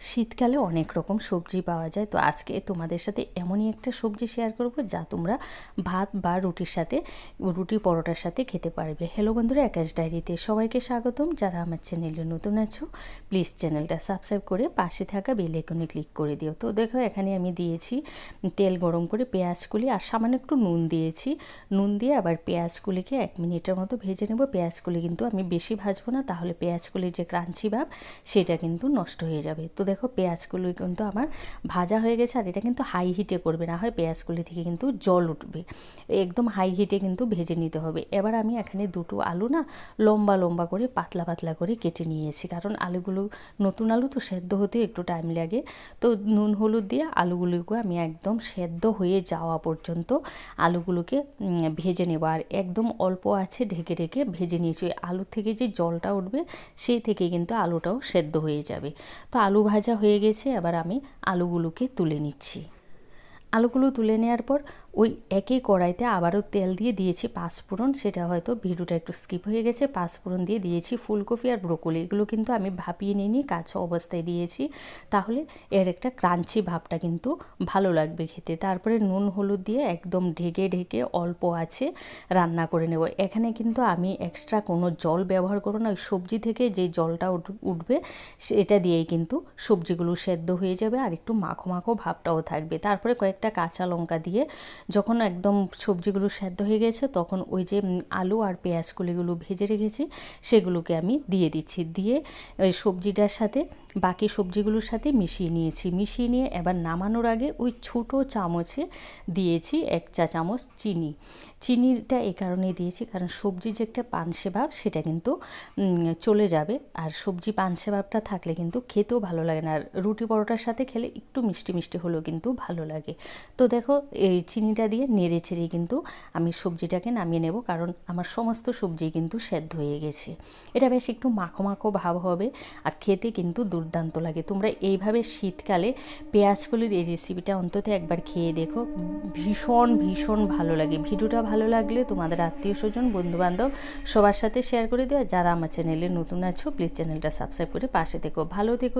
শীতকালে অনেক রকম সবজি পাওয়া যায়। তো আজকে তোমাদের সাথে এমনই একটা সবজি শেয়ার করব যা তোমরা ভাত বা রুটির সাথে, রুটি পরোটার সাথে খেতে পারবে। হ্যালো বন্ধুরা, আকাশ ডায়েরিতে সবাইকে স্বাগতম। যারা আমার চ্যানেলে নতুন আছো প্লিজ চ্যানেলটা সাবস্ক্রাইব করে পাশে থাকা বেল আইকনে ক্লিক করে দিও। তো দেখো এখানে আমি দিয়েছি তেল গরম করে পেঁয়াজকুলি আর সামান্য একটু নুন দিয়েছি। নুন দিয়ে আবার পেঁয়াজকুলিকে 1 মিনিটের মতো ভেজে নেব। পেঁয়াজকুলি কিন্তু আমি বেশি ভাজবো না, তাহলে পেঁয়াজকুলির যে ক্রাঞ্চি ভাব সেটা কিন্তু নষ্ট হয়ে যাবে। তো দেখো পেঁয়াজগুলো কিন্তু আমার ভাজা হয়ে গেছে। আর এটা কিন্তু হাই হিটে করবে, না হয় পেঁয়াজগুলি থেকে কিন্তু জল উঠবে। একদম হাই হিটে কিন্তু ভেজে নিতে হবে। এবার আমি এখানে দুটো আলু না লম্বা লম্বা করে পাতলা পাতলা করে কেটে নিয়েছি, কারণ আলুগুলো নতুন আলু তো সেদ্ধ হতে একটু টাইম লাগে। তো নুন হলুদ দিয়ে আলুগুলোকে আমি একদম সেদ্ধ হয়ে যাওয়া পর্যন্ত আলুগুলোকে ভেজে নেব। আর একদম অল্প আছে ঢেকে ঢেকে ভেজে নিয়েছি। ওই আলু থেকে যে জলটা উঠবে সেই থেকে কিন্তু আলুটাও সেদ্ধ হয়ে যাবে। তো আলু ভাজা হয়ে গেছে, এবার আমি আলুগুলোকে তুলে নিচ্ছি। আলুগুলো তুলে নেওয়ার পর ওই একই কড়াইতে আবারও তেল দিয়ে দিয়েছি পাঁচফোড়ন। সেটা হয়তো ভিডিওটা একটু স্কিপ হয়ে গেছে। পাঁচফোড়ন দিয়ে দিয়েছি ফুলকপি আর ব্রোকলি, এগুলো কিন্তু আমি ভাপিয়ে নিইনি, কাঁচা অবস্থায় দিয়েছি, তাহলে এর একটা ক্রাঞ্চি ভাবটা কিন্তু ভালো লাগবে খেতে। তারপরে নুন হলুদ দিয়ে একদম ঢেকে ঢেকে অল্প আছে রান্না করে নেব। এখানে কিন্তু আমি এক্সট্রা কোনো জল ব্যবহার করব না, ওই সবজি থেকে যে জলটা উঠবে সেটা দিয়েই কিন্তু সবজিগুলো সেদ্ধ হয়ে যাবে আর একটু মাখো মাখো ভাবটাও থাকবে। তারপরে কয়েকটা কাঁচা লঙ্কা দিয়ে যখন একদম সবজিগুলো সেদ্ধ হয়ে গেছে, তখন ওই যে আলু আর পেঁয়াজগুলিগুলো ভেজে রেখেছি সেগুলোকে আমি দিয়ে দিচ্ছি। দিয়ে ওই সবজিটার সাথে বাকি সবজিগুলোর সাথে মিশিয়ে নিয়েছি। মিশিয়ে নিয়ে এবার নামানোর আগে ওই ছোটো চামচে দিয়েছি 1 চা চামচ চিনি। চিনিটা এই কারণেই দিয়েছি কারণ সবজির যে একটা পানসে ভাব সেটা কিন্তু চলে যাবে। আর সবজি পানসে ভাবটা থাকলে কিন্তু খেতেও ভালো লাগে না, আর রুটি পরোটার সাথে খেলে একটু মিষ্টি মিষ্টি হলেও কিন্তু ভালো লাগে। তো দেখো এই চিনিটা দিয়ে নেড়ে ছেড়ে কিন্তু আমি সবজিটাকে নামিয়ে নেব, কারণ আমার সমস্ত সবজি কিন্তু সেদ্ধ হয়ে গেছে। এটা বেশ একটু মাখো মাখো ভাব হবে আর খেতে কিন্তু দুর্দান্ত লাগে। তোমরা এইভাবে শীতকালে পেঁয়াজকলির এই রেসিপিটা অন্তত একবার খেয়ে দেখো, ভীষণ ভীষণ ভালো লাগে। ভিডিওটা ভালো লাগলে তোমাদের আত্মীয় স্বজন বন্ধুবান্ধব সবার সাথে শেয়ার করে দিও। যারা আমার চ্যানেলে নতুন আছো প্লিজ চ্যানেলটা সাবস্ক্রাইব করে পাশে থেকো। ভালো থেকো।